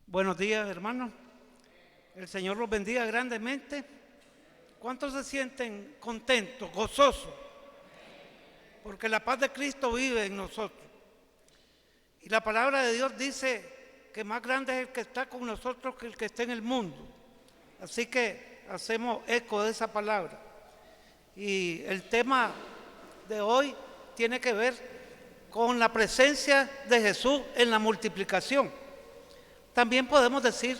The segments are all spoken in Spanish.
Buenos días, hermanos. El Señor los bendiga grandemente. ¿Cuántos se sienten contentos, gozosos? Porque la paz de Cristo vive en nosotros. Y la palabra de Dios dice que más grande es el que está con nosotros que el que está en el mundo. Así que hacemos eco de esa palabra. Y el tema de hoy tiene que ver con la presencia de Jesús en la multiplicación. También podemos decir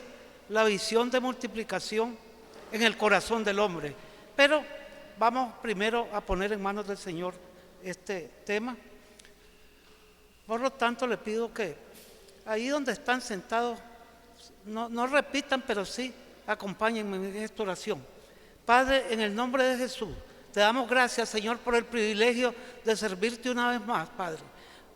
la visión de multiplicación en el corazón del hombre. Pero vamos primero a poner en manos del Señor este tema. Por lo tanto, le pido que ahí donde están sentados, no repitan, pero sí acompáñenme en esta oración. Padre, en el nombre de Jesús, te damos gracias, Señor, por el privilegio de servirte una vez más, Padre,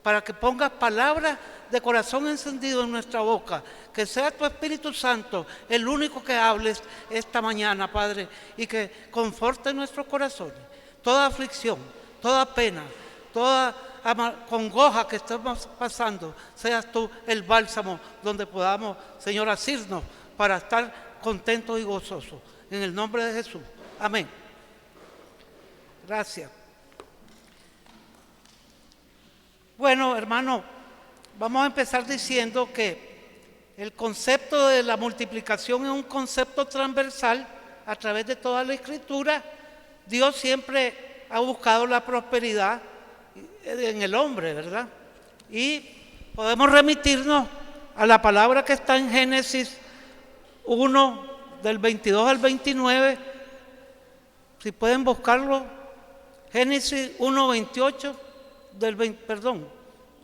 para que pongas palabras de corazón encendido en nuestra boca, que sea tu Espíritu Santo el único que hables esta mañana, Padre, y que conforte nuestros corazones. Toda aflicción, toda pena, toda congoja que estamos pasando, seas tú el bálsamo donde podamos, Señor, asirnos para estar contentos y gozosos. En el nombre de Jesús. Amén. Gracias. Bueno, hermano, vamos a empezar diciendo que el concepto de la multiplicación es un concepto transversal a través de toda la Escritura. Dios siempre ha buscado la prosperidad en el hombre, ¿verdad? Y podemos remitirnos a la palabra que está en Génesis 1, del 22 al 29. Si pueden buscarlo, Génesis 1, 28,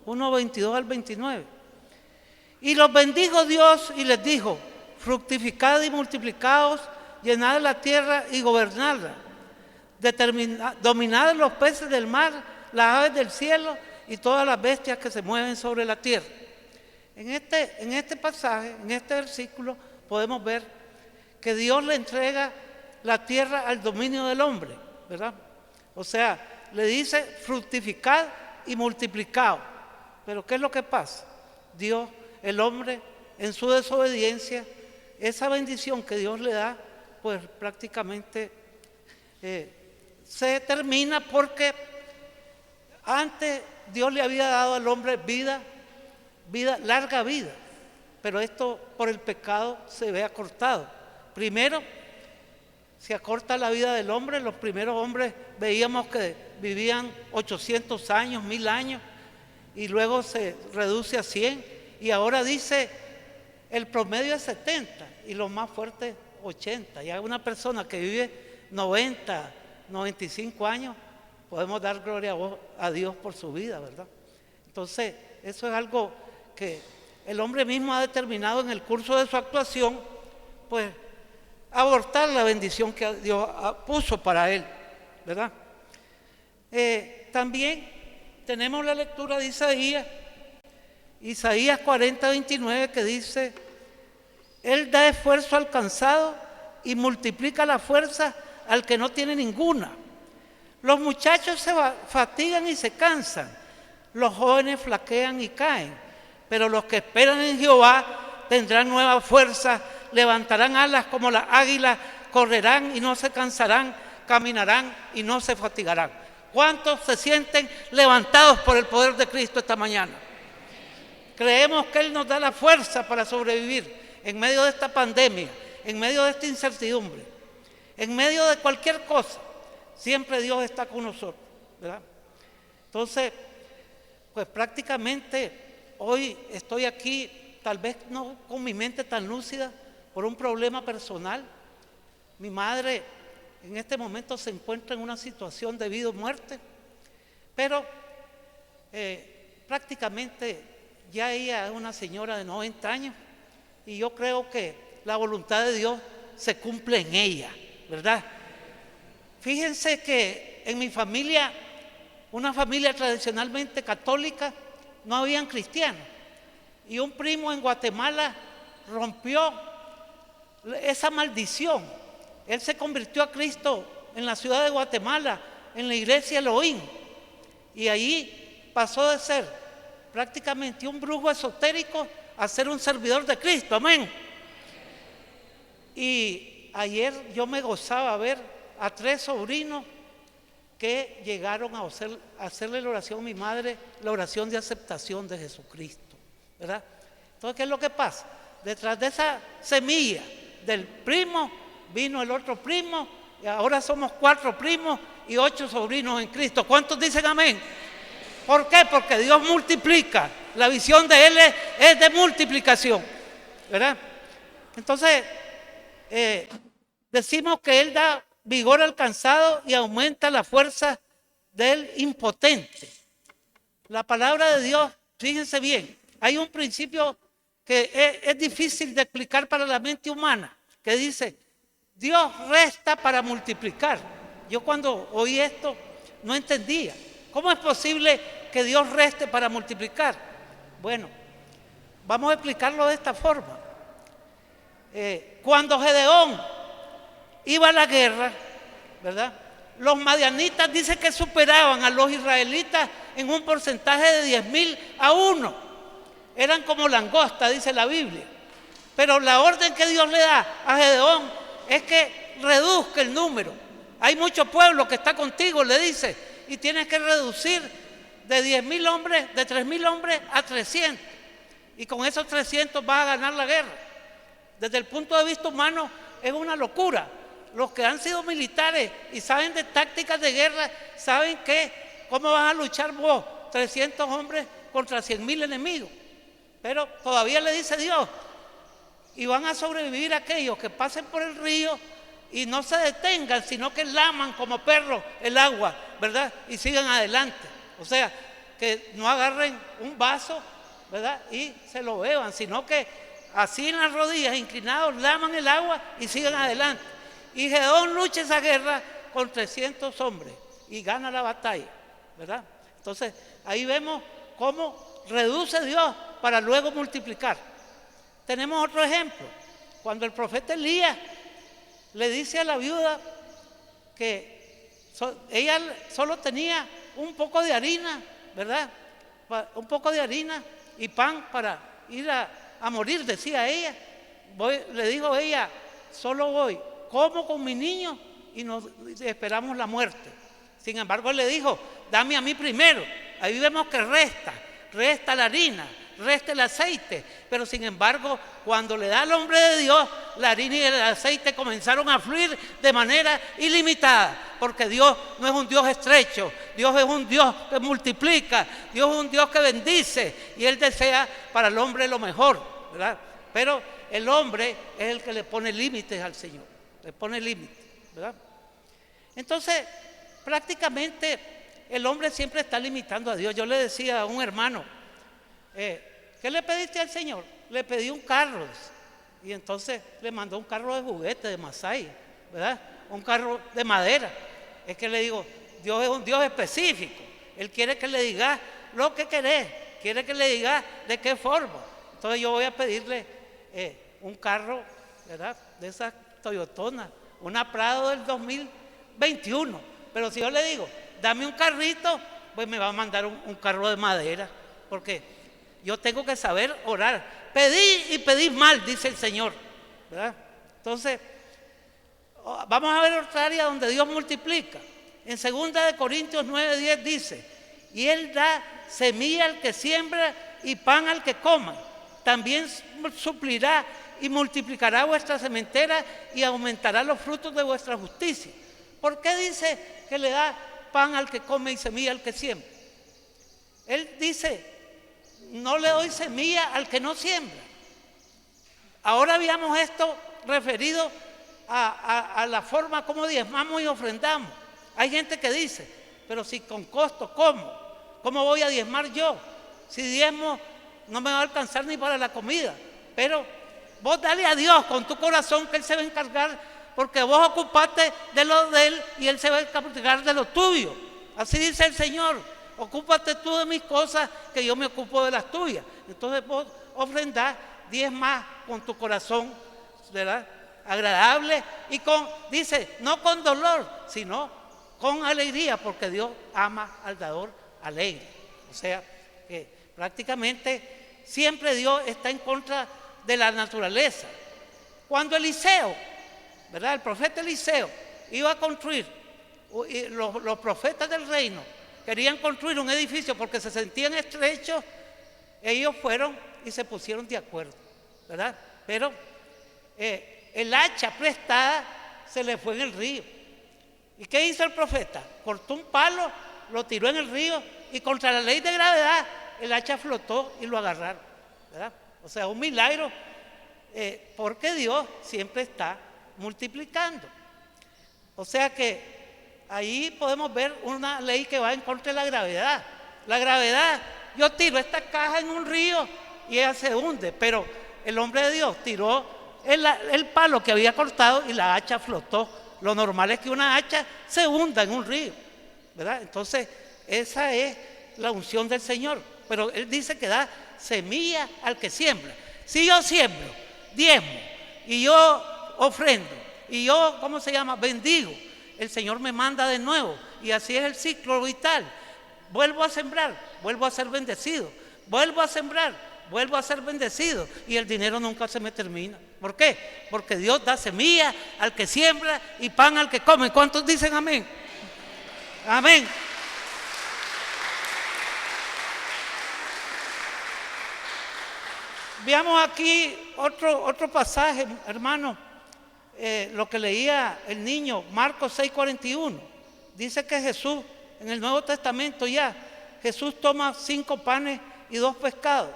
1, 22 al 29. Y los bendijo Dios y les dijo: fructificad y multiplicaos, llenad la tierra y gobernadla, dominad los peces del mar, las aves del cielo y todas las bestias que se mueven sobre la tierra. En este pasaje, en este versículo, podemos ver que Dios le entrega la tierra al dominio del hombre, ¿verdad? O sea, le dice: fructificad y multiplicaos. Pero ¿qué es lo que pasa? Dios, el hombre, en su desobediencia, esa bendición que Dios le da, pues prácticamente se termina, porque antes Dios le había dado al hombre larga vida, pero esto por el pecado se ve acortado. Primero se acorta la vida del hombre. Los primeros hombres veíamos que vivían 800 años, 1000 años, y luego se reduce a 100, y ahora dice el promedio es 70 y los más fuertes 80. Y hay una persona que vive 90, 95 años, podemos dar gloria a Dios por su vida, ¿verdad? Entonces, eso es algo que el hombre mismo ha determinado en el curso de su actuación, pues abortar la bendición que Dios puso para él, ¿verdad? También tenemos la lectura de Isaías 40, 29, que dice: Él da esfuerzo al cansado y multiplica la fuerza al que no tiene ninguna. Los muchachos se fatigan y se cansan, los jóvenes flaquean y caen, pero los que esperan en Jehová tendrán nueva fuerza, levantarán alas como las águilas, correrán y no se cansarán, caminarán y no se fatigarán. ¿Cuántos se sienten levantados por el poder de Cristo esta mañana? Creemos que Él nos da la fuerza para sobrevivir en medio de esta pandemia, en medio de esta incertidumbre, en medio de cualquier cosa. Siempre Dios está con nosotros, ¿verdad? Entonces, pues prácticamente hoy estoy aquí, tal vez no con mi mente tan lúcida, por un problema personal. Mi madre en este momento se encuentra en una situación de vida o muerte, pero prácticamente ya ella es una señora de 90 años y yo creo que la voluntad de Dios se cumple en ella, ¿verdad? Fíjense que en mi familia, una familia tradicionalmente católica, no habían cristianos, y un primo en Guatemala rompió esa maldición. Él se convirtió a Cristo en la ciudad de Guatemala, en la iglesia Elohim, y allí pasó de ser prácticamente un brujo esotérico a ser un servidor de Cristo, amén. Y ayer yo me gozaba ver a 3 sobrinos que llegaron a hacerle la oración a mi madre, la oración de aceptación de Jesucristo, ¿verdad? Entonces, ¿qué es lo que pasa? Detrás de esa semilla del primo vino el otro primo, y ahora somos 4 primos y 8 sobrinos en Cristo. ¿Cuántos dicen amén? ¿Por qué? Porque Dios multiplica. La visión de Él es de multiplicación, ¿verdad? Entonces, decimos que Él da vigor al cansado y aumenta la fuerza del impotente. La palabra de Dios, fíjense bien, hay un principio que es difícil de explicar para la mente humana, que dice, Dios resta para multiplicar. Yo cuando oí esto no entendía. ¿Cómo es posible que Dios reste para multiplicar? Bueno, vamos a explicarlo de esta forma. Cuando Gedeón iba a la guerra, ¿verdad? Los madianitas dicen que superaban a los israelitas en un porcentaje de 10,000 a 1. Eran como langosta, dice la Biblia. Pero la orden que Dios le da a Gedeón es que reduzca el número. Hay mucho pueblo que está contigo, le dice, y tienes que reducir de 10,000 hombres, de 3,000 hombres a 300. Y con esos 300 vas a ganar la guerra. Desde el punto de vista humano es una locura. Los que han sido militares y saben de tácticas de guerra, saben que cómo vas a luchar vos, 300 hombres contra 100,000 enemigos. Pero todavía le dice Dios, y van a sobrevivir aquellos que pasen por el río y no se detengan, sino que laman como perros el agua, ¿verdad? Y sigan adelante. O sea, que no agarren un vaso, ¿verdad? Y se lo beban, sino que así en las rodillas, inclinados, laman el agua y sigan adelante. Y Gedeón lucha esa guerra con 300 hombres y gana la batalla, ¿verdad? Entonces, ahí vemos cómo reduce Dios para luego multiplicar. Tenemos otro ejemplo. Cuando el profeta Elías le dice a la viuda que ella solo tenía un poco de harina, ¿verdad? Un poco de harina y pan para ir a morir, decía ella. Le dijo ella, solo voy, como con mi niño y nos esperamos la muerte. Sin embargo, él le dijo, dame a mí primero. Ahí vemos que resta la harina, resta el aceite. Pero sin embargo, cuando le da al hombre de Dios, la harina y el aceite comenzaron a fluir de manera ilimitada. Porque Dios no es un Dios estrecho, Dios es un Dios que multiplica, Dios es un Dios que bendice. Y Él desea para el hombre lo mejor, ¿verdad? Pero el hombre es el que le pone límites al Señor, le pone límites, ¿verdad? Entonces, prácticamente el hombre siempre está limitando a Dios. Yo le decía a un hermano, ¿qué le pediste al Señor? Le pedí un carro. Y entonces le mandó un carro de juguete, de Masai, ¿verdad? Un carro de madera. Es que le digo, Dios es un Dios específico. Él quiere que le digas lo que querés, quiere que le digas de qué forma. Entonces yo voy a pedirle un carro, ¿verdad? De esas Toyotonas, una Prado del 2021. Pero si yo le digo, dame un carrito, pues me va a mandar un carro de madera, porque yo tengo que saber orar. Pedí y pedí mal, dice el Señor, ¿verdad? Entonces, vamos a ver otra área donde Dios multiplica. En 2 Corintios 9:10 dice, y Él da semilla al que siembra y pan al que coma. También suplirá y multiplicará vuestra sementera y aumentará los frutos de vuestra justicia. ¿Por qué dice que le da pan al que come y semilla al que siembra? Él dice, no le doy semilla al que no siembra. Ahora veamos esto referido a la forma como diezmamos y ofrendamos. Hay gente que dice, pero si con costo, ¿cómo voy a diezmar yo? Si diezmo no me va a alcanzar ni para la comida. Pero vos dale a Dios con tu corazón, que Él se va a encargar, porque vos ocupaste de lo de Él y Él se va a encargar de lo tuyo. Así dice el Señor, ocúpate tú de mis cosas, que yo me ocupo de las tuyas. Entonces vos ofrendás, diezmás con tu corazón, ¿verdad? Agradable y dice, no con dolor, sino con alegría, porque Dios ama al dador alegre. O sea, que prácticamente siempre Dios está en contra de la naturaleza. Cuando Eliseo, ¿verdad? El profeta Eliseo iba a construir, los profetas del reino querían construir un edificio porque se sentían estrechos, ellos fueron y se pusieron de acuerdo, ¿verdad? Pero el hacha prestada se le fue en el río. ¿Y qué hizo el profeta? Cortó un palo, lo tiró en el río y contra la ley de gravedad el hacha flotó y lo agarraron, ¿verdad? O sea, un milagro, porque Dios siempre está multiplicando. O sea que ahí podemos ver una ley que va en contra de la gravedad. La gravedad, yo tiro esta caja en un río y ella se hunde, pero el hombre de Dios tiró el palo que había cortado y la hacha flotó. Lo normal es que una hacha se hunda en un río, ¿verdad? Entonces, esa es la unción del Señor. Pero Él dice que da semilla al que siembra. Si yo siembro, diezmo, y yo ofrendo, y yo, bendigo, el Señor me manda de nuevo. Y así es el ciclo vital. Vuelvo a sembrar, vuelvo a ser bendecido. Vuelvo a sembrar, vuelvo a ser bendecido. Y el dinero nunca se me termina. ¿Por qué? Porque Dios da semilla al que siembra y pan al que come. ¿Cuántos dicen amén? Amén. Veamos aquí otro pasaje, hermano. Lo que leía el niño, Marcos 6:41. Dice que Jesús, en el Nuevo Testamento ya, Jesús toma 5 panes y 2 pescados.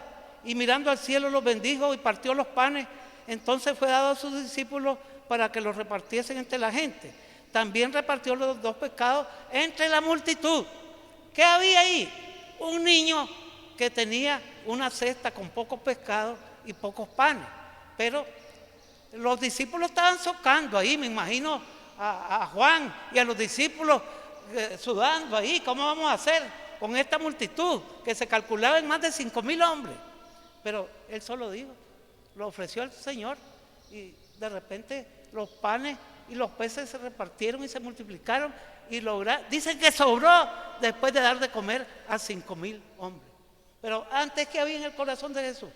Y mirando al cielo los bendijo y partió los panes. Entonces fue dado a sus discípulos para que los repartiesen entre la gente. También repartió los 2 pescados entre la multitud. ¿Qué había ahí? Un niño que tenía una cesta con pocos pescados y pocos panes. Pero los discípulos estaban socando ahí, me imagino a Juan y a los discípulos sudando ahí. ¿Cómo vamos a hacer con esta multitud que se calculaba en más de 5,000 hombres? Pero él solo dijo, lo ofreció al Señor y de repente los panes y los peces se repartieron y se multiplicaron y lograron. Dicen que sobró después de dar de comer a 5,000 hombres. Pero antes, ¿qué había en el corazón de Jesús?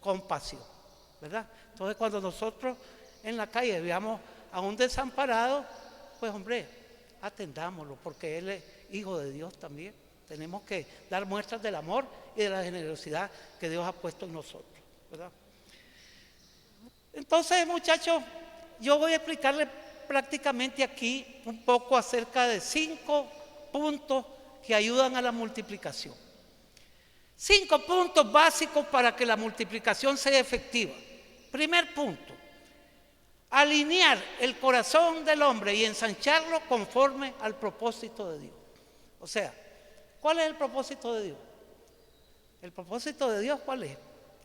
Compasión, ¿verdad? Entonces, cuando nosotros en la calle veamos a un desamparado, pues hombre, atendámoslo, porque él es hijo de Dios también. Tenemos que dar muestras del amor y de la generosidad que Dios ha puesto en nosotros, ¿verdad? Entonces, muchachos, yo voy a explicarles prácticamente aquí un poco acerca de 5 puntos que ayudan a la multiplicación. 5 puntos básicos para que la multiplicación sea efectiva. Primer punto, alinear el corazón del hombre y ensancharlo conforme al propósito de Dios. O sea, ¿cuál es el propósito de Dios? ¿El propósito de Dios cuál es?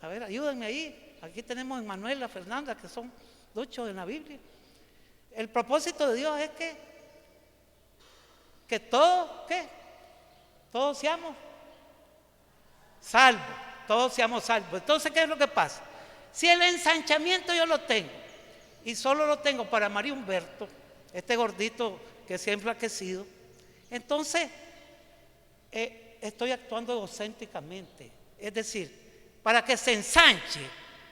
A ver, ayúdenme ahí. Aquí tenemos a Manuela, a Fernanda, que son duchos en la Biblia. El propósito de Dios es que todos seamos salvos, todos seamos salvos. Entonces, ¿qué es lo que pasa? Si el ensanchamiento yo lo tengo y solo lo tengo para María Humberto, este gordito que siempre ha crecido, entonces estoy actuando egocéntricamente. Es decir, para que se ensanche,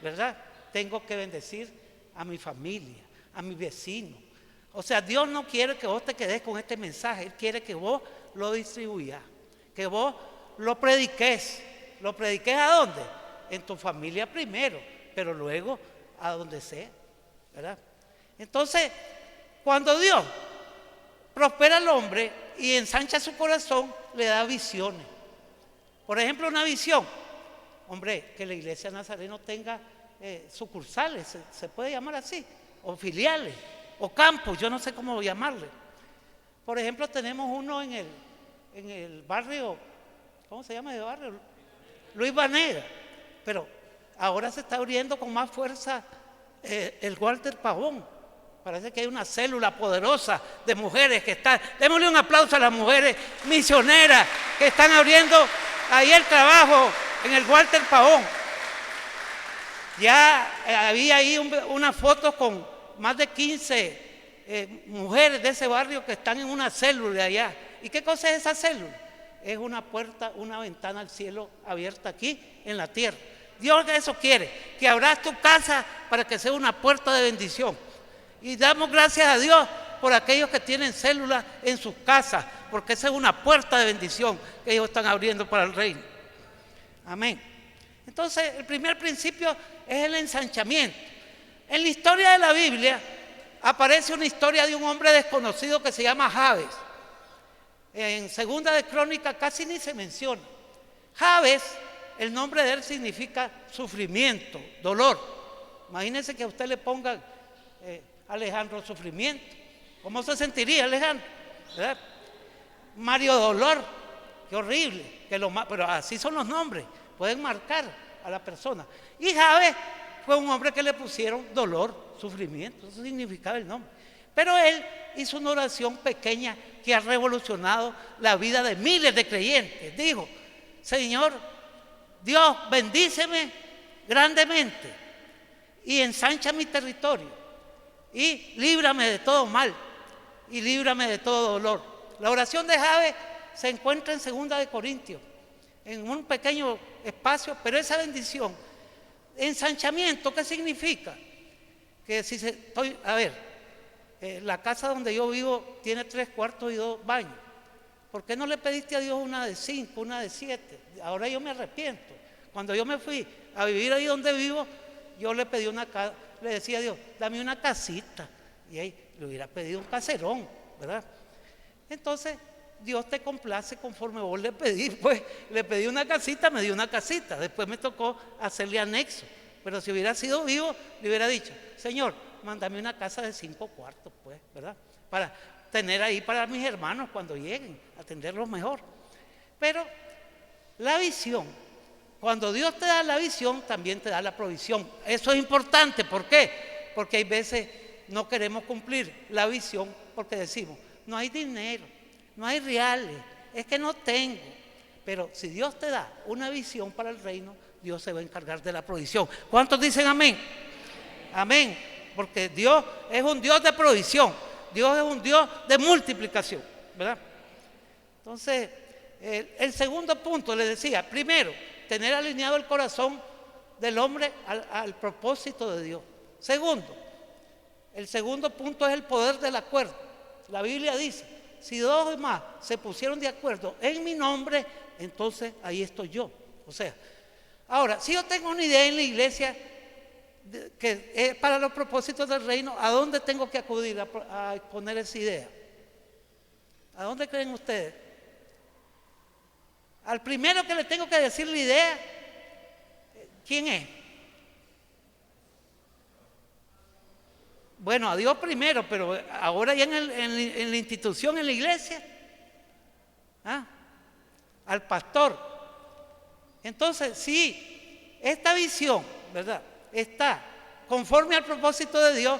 ¿verdad? Tengo que bendecir a mi familia, a mi vecino. O sea, Dios no quiere que vos te quedes con este mensaje. Él quiere que vos lo distribuyas, que vos lo prediques. ¿Lo prediques a dónde? En tu familia primero, pero luego a donde sea, ¿verdad? Entonces, cuando Dios prospera al hombre y ensancha su corazón, le da visiones. Por ejemplo, una visión, hombre, que la iglesia Nazareno tenga sucursales, se puede llamar así, o filiales, o campos, yo no sé cómo llamarle. Por ejemplo, tenemos uno en el barrio, ¿cómo se llama ese barrio? Luis Vanega, pero ahora se está abriendo con más fuerza el Walter Pavón. Parece que hay una célula poderosa de mujeres que están, démosle un aplauso a las mujeres misioneras que están abriendo ahí el trabajo en el Walter Pavón. Ya había ahí unas fotos con más de 15 mujeres de ese barrio que están en una célula allá. ¿Y qué cosa es esa célula? Es una puerta, una ventana al cielo abierta aquí en la tierra. Dios eso quiere, que abras tu casa para que sea una puerta de bendición. Y damos gracias a Dios por aquellos que tienen células en sus casas, porque esa es una puerta de bendición que ellos están abriendo para el reino. Amén. Entonces, el primer principio es el ensanchamiento. En la historia de la Biblia aparece una historia de un hombre desconocido que se llama Jabes. En Segunda de Crónicas casi ni se menciona. Jabes, el nombre de él significa sufrimiento, dolor. Imagínense que a usted le ponga Alejandro sufrimiento. ¿Cómo se sentiría Alejandro? ¿Verdad? Mario Dolor, qué horrible, pero así son los nombres, pueden marcar a la persona. Y Jabes fue un hombre que le pusieron dolor, sufrimiento, eso significaba el nombre. Pero él hizo una oración pequeña que ha revolucionado la vida de miles de creyentes. Dijo: Señor, Dios, bendíceme grandemente y ensancha mi territorio y líbrame de todo mal y líbrame de todo dolor. La oración de Jabes se encuentra en 2 de Corintios, en un pequeño espacio, pero esa bendición, ensanchamiento, ¿qué significa? Que si estoy, la casa donde yo vivo tiene 3 cuartos y 2 baños. ¿Por qué no le pediste a Dios una de 5, una de 7? Ahora yo me arrepiento. Cuando yo me fui a vivir ahí donde vivo, yo le pedí le decía a Dios, dame una casita. Y ahí le hubiera pedido un caserón, ¿verdad? Entonces, Dios te complace conforme vos le pedís. Pues le pedí una casita, me dio una casita. Después me tocó hacerle anexo. Pero si hubiera sido vivo, le hubiera dicho: Señor, mándame una casa de 5 cuartos, pues, ¿verdad? Para tener ahí para mis hermanos cuando lleguen, atenderlos mejor. Pero la visión, cuando Dios te da la visión, también te da la provisión. Eso es importante. ¿Por qué? Porque hay veces no queremos cumplir la visión porque decimos: no hay dinero, no hay reales, es que no tengo. Pero si Dios te da una visión para el reino, Dios se va a encargar de la provisión. ¿Cuántos dicen amén? Amén. Porque Dios es un Dios de provisión. Dios es un Dios de multiplicación, ¿verdad? Entonces, el segundo punto, le decía, primero, tener alineado el corazón del hombre al propósito de Dios. Segundo, el segundo punto es el poder del acuerdo. La Biblia dice: si 2 o más se pusieron de acuerdo en mi nombre, entonces ahí estoy yo. O sea, ahora, si yo tengo una idea en la iglesia que es para los propósitos del reino, ¿a dónde tengo que acudir a exponer esa idea? ¿A dónde creen ustedes? Al primero que le tengo que decir la idea, ¿quién es? Bueno, a Dios primero, pero ahora ya en la institución, en la iglesia, al pastor. Entonces, si esta visión, ¿verdad?, está conforme al propósito de Dios,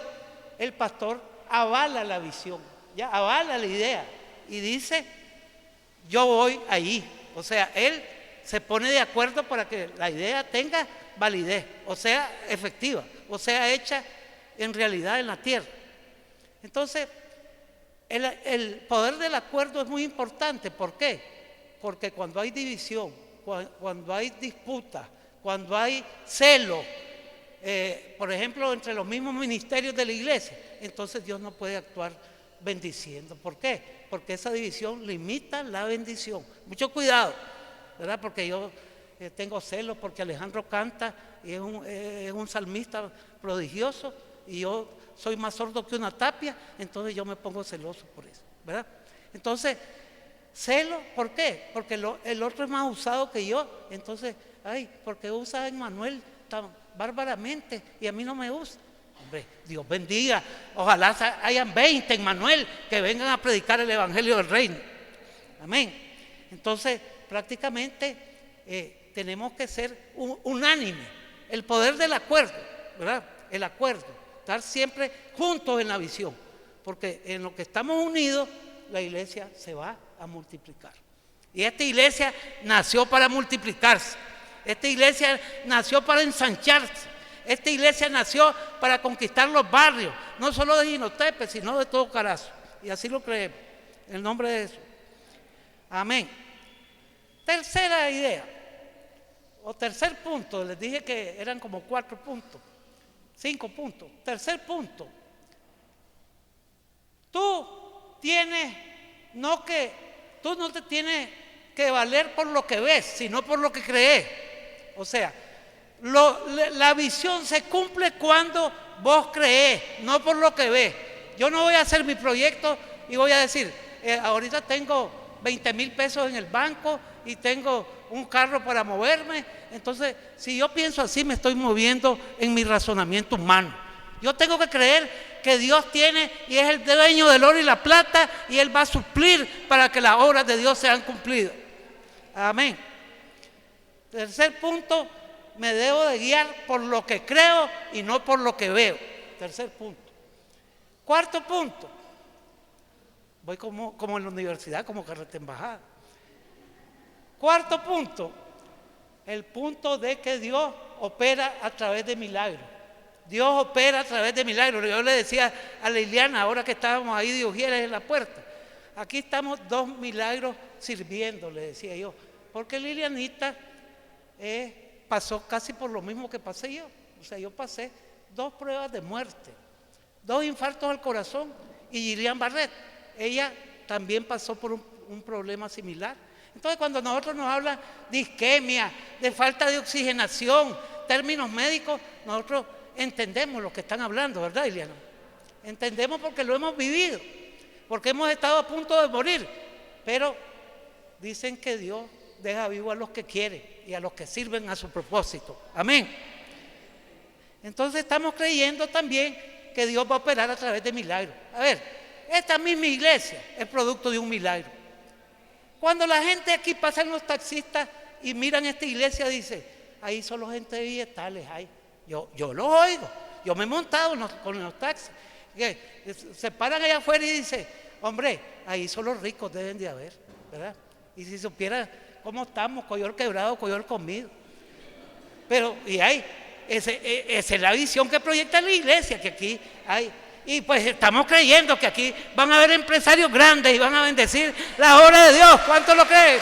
el pastor avala la visión, ya avala la idea y dice: yo voy ahí. O sea, él se pone de acuerdo para que la idea tenga validez, o sea, efectiva, o sea, hecha en realidad en la tierra. Entonces, el poder del acuerdo es muy importante. ¿Por qué? Porque cuando hay división, cuando hay disputa, cuando hay celo, por ejemplo, entre los mismos ministerios de la iglesia, entonces Dios no puede actuar bendiciendo. ¿Por qué? Porque esa división limita la bendición. Mucho cuidado, ¿verdad? Porque yo tengo celos porque Alejandro canta y es un salmista prodigioso y yo soy más sordo que una tapia, entonces yo me pongo celoso por eso, ¿verdad? Entonces, celo, ¿por qué? Porque el otro es más usado que yo, entonces, ¿por qué usa a Emmanuel tan bárbaramente y a mí no me usa? Hombre, Dios bendiga, ojalá hayan 20 Emmanuel que vengan a predicar el evangelio del reino. Amén. Entonces, prácticamente tenemos que ser unánime. El poder del acuerdo, ¿verdad? El acuerdo, estar siempre juntos en la visión, porque en lo que estamos unidos, la iglesia se va a multiplicar. Y esta iglesia nació para multiplicarse. Esta iglesia nació para ensancharse. Esta iglesia nació para conquistar los barrios, no solo de Jinotepe, sino de todo Carazo. Y así lo creemos, en el nombre de Jesús. Amén. Tercera idea, o tercer punto, les dije que eran como 4 puntos, 5 puntos. Tercer punto, tú no te tienes que valer por lo que ves, sino por lo que crees. O sea, la visión se cumple cuando vos crees, no por lo que ves. Yo no voy a hacer mi proyecto y voy a decir, ahorita tengo 20,000 pesos en el banco y tengo un carro para moverme. Entonces, si yo pienso así, me estoy moviendo en mi razonamiento humano. Yo tengo que creer que Dios tiene y es el dueño del oro y la plata, y Él va a suplir para que las obras de Dios sean cumplidas. Amén. Tercer punto, me debo de guiar por lo que creo y no por lo que veo. Tercer punto. Cuarto punto, voy como en la universidad, como carreta embajada. Cuarto punto, el punto de que Dios opera a través de milagros. Dios opera a través de milagros. Yo le decía a Liliana, ahora que estábamos ahí de ujieres en la puerta, aquí estamos 2 milagros sirviendo, le decía yo, porque Lilianita pasó casi por lo mismo que pasé yo. O sea, yo pasé 2 pruebas de muerte, 2 infartos al corazón, y Gillian Barret, ella también pasó por un problema similar. Entonces, cuando nosotros nos hablan de isquemia, de falta de oxigenación, términos médicos, nosotros entendemos lo que están hablando, ¿verdad, Iliana? Entendemos porque lo hemos vivido, porque hemos estado a punto de morir, pero dicen que Dios deja vivo a los que quiere y a los que sirven a su propósito. Amén. Entonces estamos creyendo también que Dios va a operar a través de milagros. A ver, esta misma iglesia es producto de un milagro. Cuando la gente aquí pasan los taxistas y miran esta iglesia, dice, ahí solo gente de Villetales hay. Yo los oigo, yo me he montado con los taxis, que se paran allá afuera y dicen, hombre, ahí solo ricos deben de haber, ¿verdad? Y si supiera cómo estamos, coyor quebrado, coyor comido. Pero, y hay, esa es la visión que proyecta la iglesia, que aquí hay. Y pues estamos creyendo que aquí van a haber empresarios grandes y van a bendecir la obra de Dios. ¿Cuánto lo creen?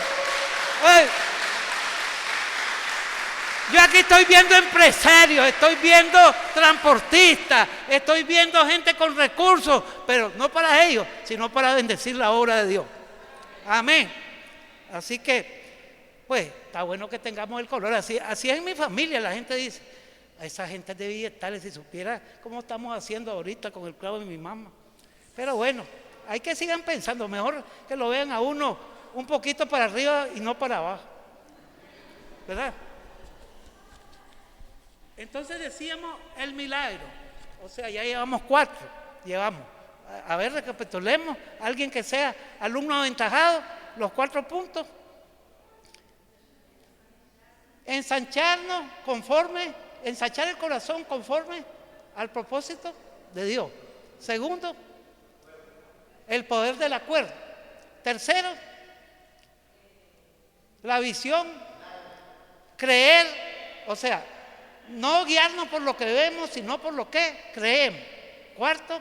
Yo aquí estoy viendo empresarios, estoy viendo transportistas, estoy viendo gente con recursos, pero no para ellos, sino para bendecir la obra de Dios. Amén. Así que, pues, está bueno que tengamos el color. Así es en mi familia, la gente dice, a esa gente de Villetales, si supiera cómo estamos haciendo ahorita con el clavo de mi mamá. Pero bueno, hay que sigan pensando, mejor que lo vean a uno un poquito para arriba y no para abajo, ¿verdad? Entonces decíamos el milagro, o sea, ya llevamos 4, a ver, recapitulemos, alguien que sea alumno aventajado, los 4 puntos. Ensanchar el corazón conforme al propósito de Dios. Segundo, el poder del acuerdo. Tercero, la visión, creer, o sea, no guiarnos por lo que vemos, sino por lo que creemos. Cuarto,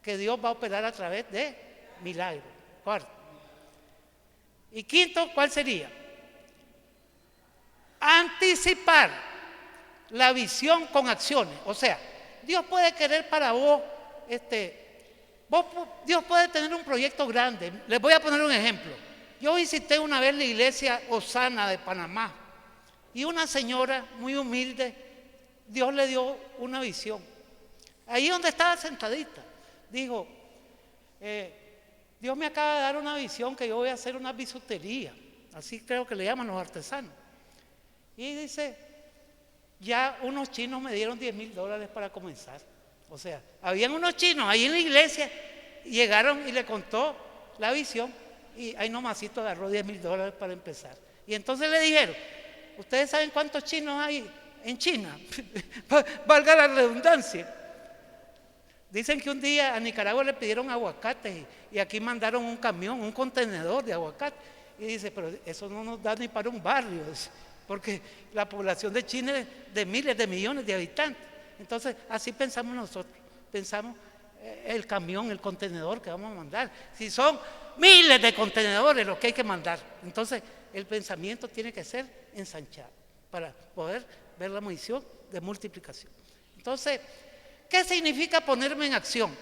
que Dios va a operar a través de milagros. Cuarto. Y quinto, ¿cuál sería? Anticipar la visión con acciones. O sea, Dios puede querer para vos, Dios puede tener un proyecto grande. Les voy a poner un ejemplo. Yo visité una vez la iglesia Osana de Panamá y una señora muy humilde, Dios le dio una visión. Ahí donde estaba sentadita, dijo, Dios me acaba de dar una visión que yo voy a hacer una bisutería, así creo que le llaman los artesanos. Y dice, ya unos chinos me dieron $10,000 para comenzar. O sea, habían unos chinos ahí en la iglesia, llegaron y le contó la visión y ahí nomasito agarró $10,000 para empezar. Y entonces le dijeron, ¿ustedes saben cuántos chinos hay en China? Valga la redundancia. Dicen que un día a Nicaragua le pidieron aguacates y aquí mandaron un camión, un contenedor de aguacate. Y dice, pero eso no nos da ni para un barrio, porque la población de China es de miles de millones de habitantes. Entonces, así pensamos nosotros. Pensamos el camión, el contenedor que vamos a mandar. Si son miles de contenedores los que hay que mandar, entonces el pensamiento tiene que ser ensanchado. para poder ver la misión de multiplicación. Entonces, ¿qué significa ponerme en acción?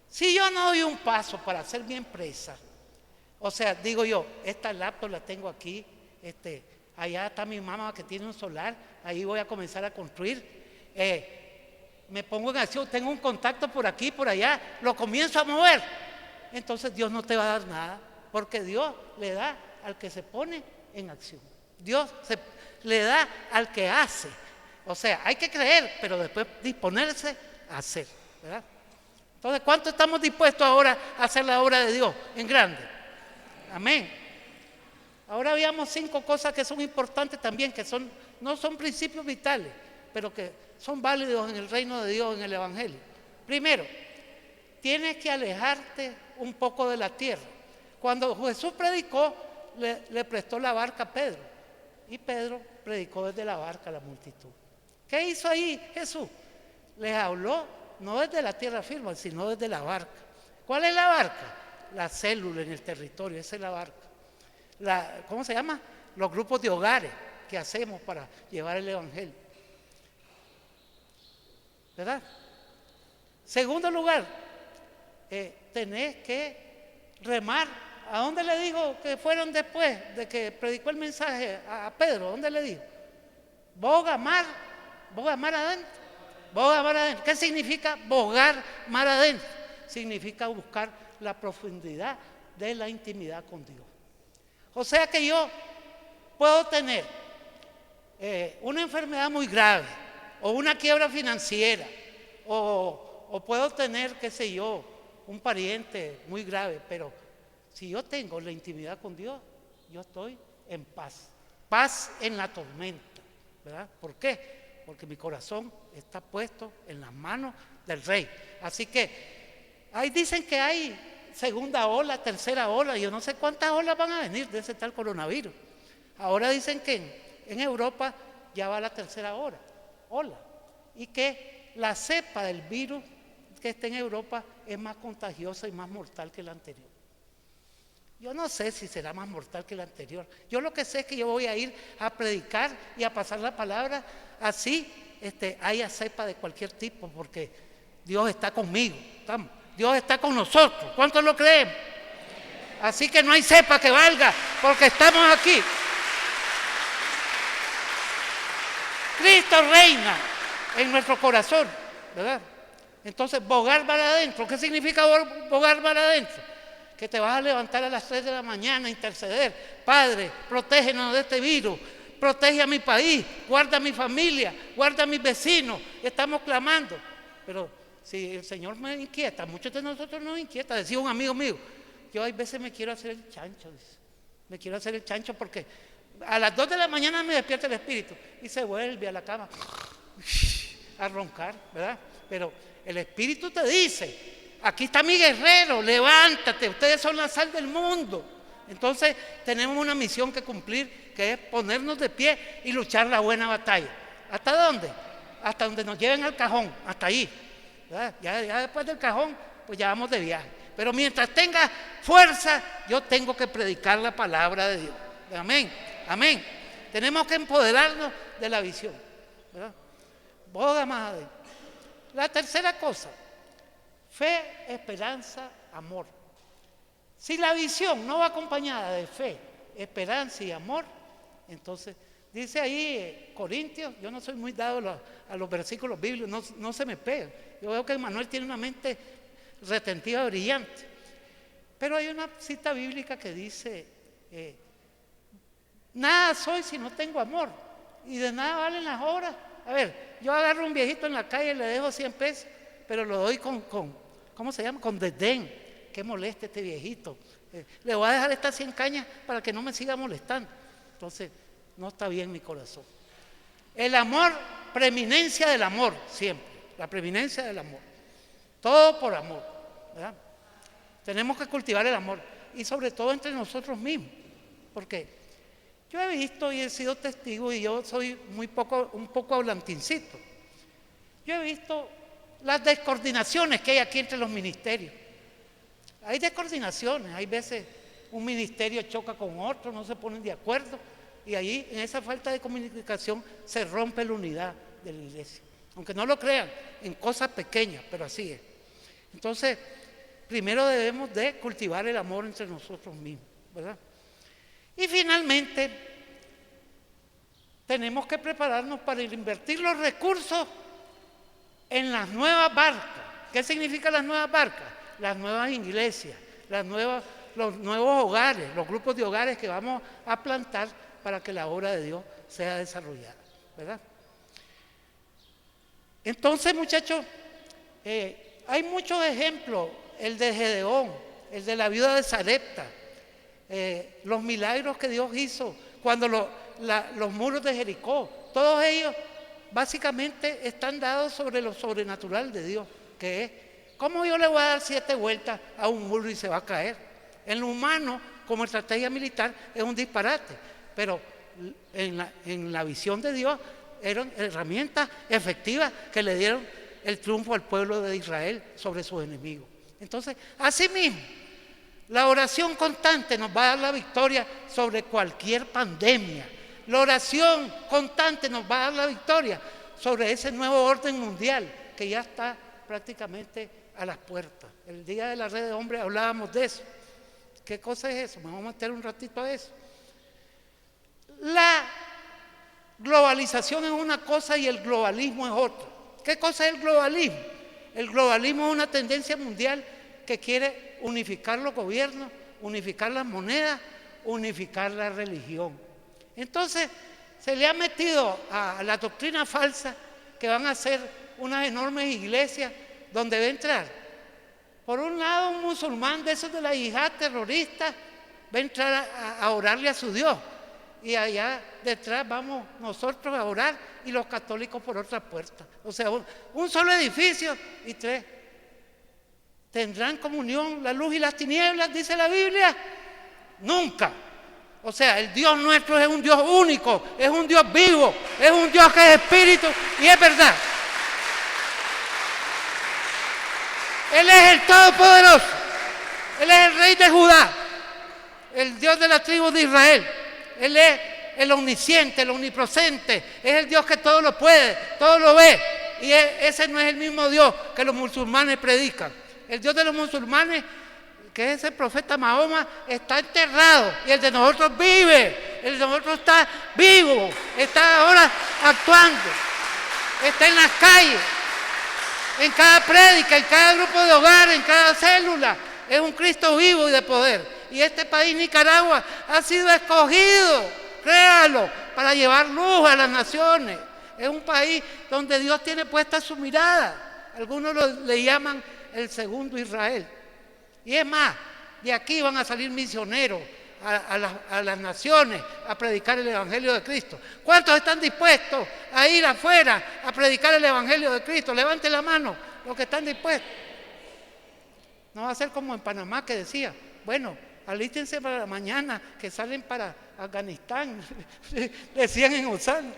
Si yo no doy un paso para hacer mi empresa, o sea, digo yo, esta laptop la tengo aquí, allá está mi mamá que tiene un solar, ahí voy a comenzar a construir, me pongo en acción, tengo un contacto por aquí, por allá, lo comienzo a mover, entonces Dios no te va a dar nada, porque Dios le da al que se pone en acción. Dios le da al que hace. O sea, hay que creer, pero después disponerse a hacer, ¿verdad? Entonces, ¿cuánto estamos dispuestos ahora a hacer la obra de Dios en grande? Amén. Ahora veamos 5 cosas que son importantes también, que no son principios vitales, pero que son válidos en el reino de Dios, en el Evangelio. Primero, tienes que alejarte un poco de la tierra. Cuando Jesús predicó, le prestó la barca a Pedro, y Pedro predicó desde la barca a la multitud. ¿Qué hizo ahí Jesús? Les habló no desde la tierra firme, sino desde la barca. ¿Cuál es la barca? La célula en el territorio, esa es la barca. ¿Cómo se llama? Los grupos de hogares que hacemos para llevar el Evangelio. ¿Verdad? Segundo lugar, tenés que remar. ¿A dónde le dijo que fueron después de que predicó el mensaje a Pedro? ¿A dónde le dijo? Boga mar adentro. Boga mar adentro. ¿Qué significa bogar mar adentro? Significa buscar la profundidad de la intimidad con Dios. O sea que yo puedo tener una enfermedad muy grave, o una quiebra financiera, o puedo tener, qué sé yo, un pariente muy grave, pero si yo tengo la intimidad con Dios, yo estoy en paz. Paz en la tormenta, ¿verdad? ¿Por qué? Porque mi corazón está puesto en las manos del Rey. Así que ahí dicen que hay segunda ola, tercera ola, yo no sé cuántas olas van a venir de ese tal coronavirus. Ahora dicen que en Europa ya va la tercera ola, y que la cepa del virus que está en Europa es más contagiosa y más mortal que la anterior. Yo no sé si será más mortal que la anterior. Yo lo que sé es que yo voy a ir a predicar y a pasar la palabra así haya cepa de cualquier tipo, porque Dios está conmigo. Dios está con nosotros. ¿Cuántos lo creen? Así que no hay cepa que valga, porque estamos aquí. Cristo reina en nuestro corazón, ¿verdad? Entonces, bogar para adentro. ¿Qué significa bogar para adentro? Que te vas a levantar a las 3 de la mañana a interceder. Padre, protégenos de este virus, protege a mi país, guarda a mi familia, guarda a mis vecinos. Estamos clamando. Pero si el Señor me inquieta, muchos de nosotros nos inquieta. Decía un amigo mío, yo a veces me quiero hacer el chancho, dice. Me quiero hacer el chancho porque a las 2 de la mañana me despierta el espíritu y se vuelve a la cama a roncar, ¿verdad? Pero el espíritu te dice: aquí está mi guerrero, levántate, ustedes son la sal del mundo. Entonces tenemos una misión que cumplir, que es ponernos de pie y luchar la buena batalla. ¿Hasta dónde? Hasta donde nos lleven al cajón, hasta ahí, ¿verdad? Ya después del cajón, pues ya vamos de viaje. Pero mientras tenga fuerza, yo tengo que predicar la palabra de Dios. Amén, amén. Tenemos que empoderarnos de la visión, ¿verdad? Boga más adentro. La tercera cosa: fe, esperanza, amor. Si la visión no va acompañada de fe, esperanza y amor, entonces, dice ahí Corintios, yo no soy muy dado a los versículos bíblicos, no se me pegan. Yo veo que Manuel tiene una mente retentiva brillante. Pero hay una cita bíblica que dice, nada soy si no tengo amor, y de nada valen las obras. A ver, yo agarro un viejito en la calle y le dejo 100 pesos, pero lo doy con ¿cómo se llama? Con desdén. Qué moleste este viejito. Le voy a dejar estas 100 cañas para que no me siga molestando. Entonces, no está bien mi corazón. El amor, preeminencia del amor, siempre. La preeminencia del amor. Todo por amor, ¿verdad? Tenemos que cultivar el amor. Y sobre todo entre nosotros mismos. Porque yo he visto y he sido testigo, y yo soy un poco hablantincito. Yo he visto las descoordinaciones que hay aquí entre los ministerios. Hay descoordinaciones, hay veces un ministerio choca con otro, no se ponen de acuerdo, Y ahí, en esa falta de comunicación, se rompe la unidad de la iglesia. Aunque no lo crean, en cosas pequeñas, pero así es. Entonces, primero debemos de cultivar el amor entre nosotros mismos, ¿verdad? Y finalmente, tenemos que prepararnos para invertir los recursos en las nuevas barcas. ¿Qué significan las nuevas barcas? Las nuevas iglesias, los nuevos hogares, los grupos de hogares que vamos a plantar para que la obra de Dios sea desarrollada, ¿verdad? Entonces, muchachos, hay muchos ejemplos, el de Gedeón, el de la viuda de Sarepta, los milagros que Dios hizo cuando los muros de Jericó, todos ellos básicamente están dados sobre lo sobrenatural de Dios, que es, ¿cómo yo le voy a dar 7 vueltas a un muro y se va a caer? En lo humano, como estrategia militar, es un disparate, pero en la visión de Dios eran herramientas efectivas que le dieron el triunfo al pueblo de Israel sobre sus enemigos. Entonces, asimismo, la oración constante nos va a dar la victoria sobre cualquier pandemia. La oración constante nos va a dar la victoria sobre ese nuevo orden mundial que ya está prácticamente a las puertas. El día de la red de hombres hablábamos de eso. ¿Qué cosa es eso? Me vamos a meter un ratito a eso. La globalización es una cosa y el globalismo es otra. ¿Qué cosa es el globalismo? El globalismo es una tendencia mundial que quiere unificar los gobiernos, unificar las monedas, unificar la religión. Entonces, se le ha metido a la doctrina falsa que van a ser unas enormes iglesias donde va a entrar, por un lado, un musulmán de esos de la yihad terrorista, va a entrar a orarle a su Dios. Y allá detrás vamos nosotros a orar y los católicos por otra puerta. O sea, un solo edificio y 3. ¿Tendrán comunión la luz y las tinieblas, dice la Biblia? Nunca. O sea, el Dios nuestro es un Dios único, es un Dios vivo, es un Dios que es espíritu y es verdad. Él es el Todopoderoso, Él es el Rey de Judá, el Dios de la tribu de Israel. Él es el omnisciente, el omnipresente, es el Dios que todo lo puede, todo lo ve. Y ese no es el mismo Dios que los musulmanes predican. El Dios de los musulmanes, que es el profeta Mahoma, está enterrado y el de nosotros vive, el de nosotros está vivo, está ahora actuando, está en las calles, en cada prédica, en cada grupo de hogar, en cada célula. Es un Cristo vivo y de poder. Y este país, Nicaragua, ha sido escogido, créalo, para llevar luz a las naciones. Es un país donde Dios tiene puesta su mirada. Algunos le llaman el segundo Israel. Y es más, de aquí van a salir misioneros a las naciones a predicar el Evangelio de Cristo. ¿Cuántos están dispuestos a ir afuera a predicar el Evangelio de Cristo? Levante la mano los que están dispuestos. No va a ser como en Panamá que decía, bueno, alístense para mañana que salen para Afganistán. Decían en Osana.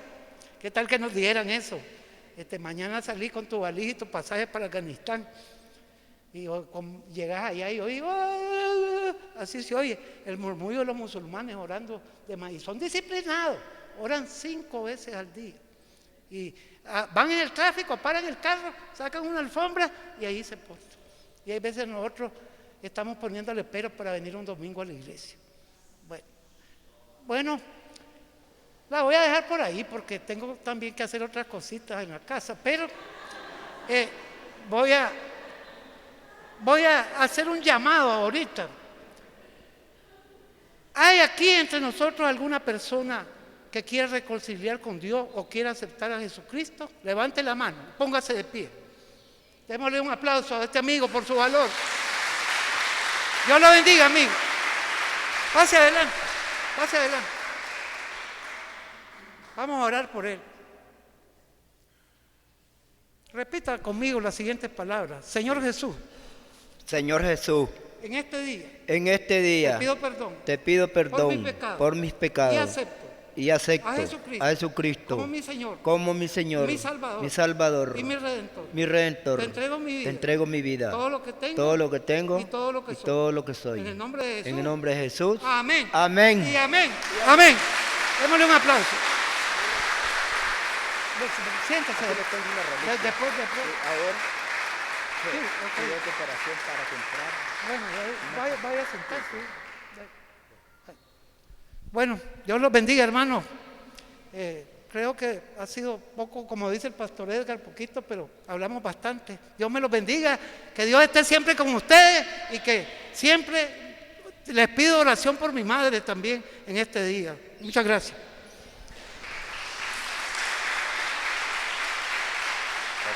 ¿Qué tal que nos dijeran eso? Mañana salí con tu valija y tu pasaje para Afganistán. Y llegas allá y oí, así se oye el murmullo de los musulmanes orando de maíz. Son disciplinados, oran 5 veces al día. Y van en el tráfico, paran el carro, sacan una alfombra y ahí se postan. Y hay veces nosotros estamos poniéndole peros para venir un domingo a la iglesia. Bueno, la voy a dejar por ahí porque tengo también que hacer otras cositas en la casa, pero voy a hacer un llamado ahorita. ¿Hay aquí entre nosotros alguna persona que quiera reconciliar con Dios o quiera aceptar a Jesucristo? Levante la mano, póngase de pie. Démosle un aplauso a este amigo por su valor. Dios lo bendiga, amigo. Pase adelante, pase adelante. Vamos a orar por él. Repita conmigo las siguientes palabras. Señor Jesús. Señor Jesús, En este día te pido perdón por mis pecados y acepto a Jesucristo como mi Señor, mi Salvador, mi Redentor. Te entrego mi vida, todo lo que tengo y todo lo que soy. En el nombre de Jesús. En el nombre de Jesús. Amén. Amén. Y amén. Amén. Démosle un aplauso. Siéntese. Aquí le tengo una reliquia. Después. Ahora, Sí, ok. pido cooperación para comprar. Bueno, vaya a sentarse. Bueno, Dios los bendiga, hermano. Creo que ha sido poco, como dice el pastor Edgar, poquito, pero hablamos bastante. Dios me los bendiga, que Dios esté siempre con ustedes y que siempre les pido oración por mi madre también en este día. Muchas gracias.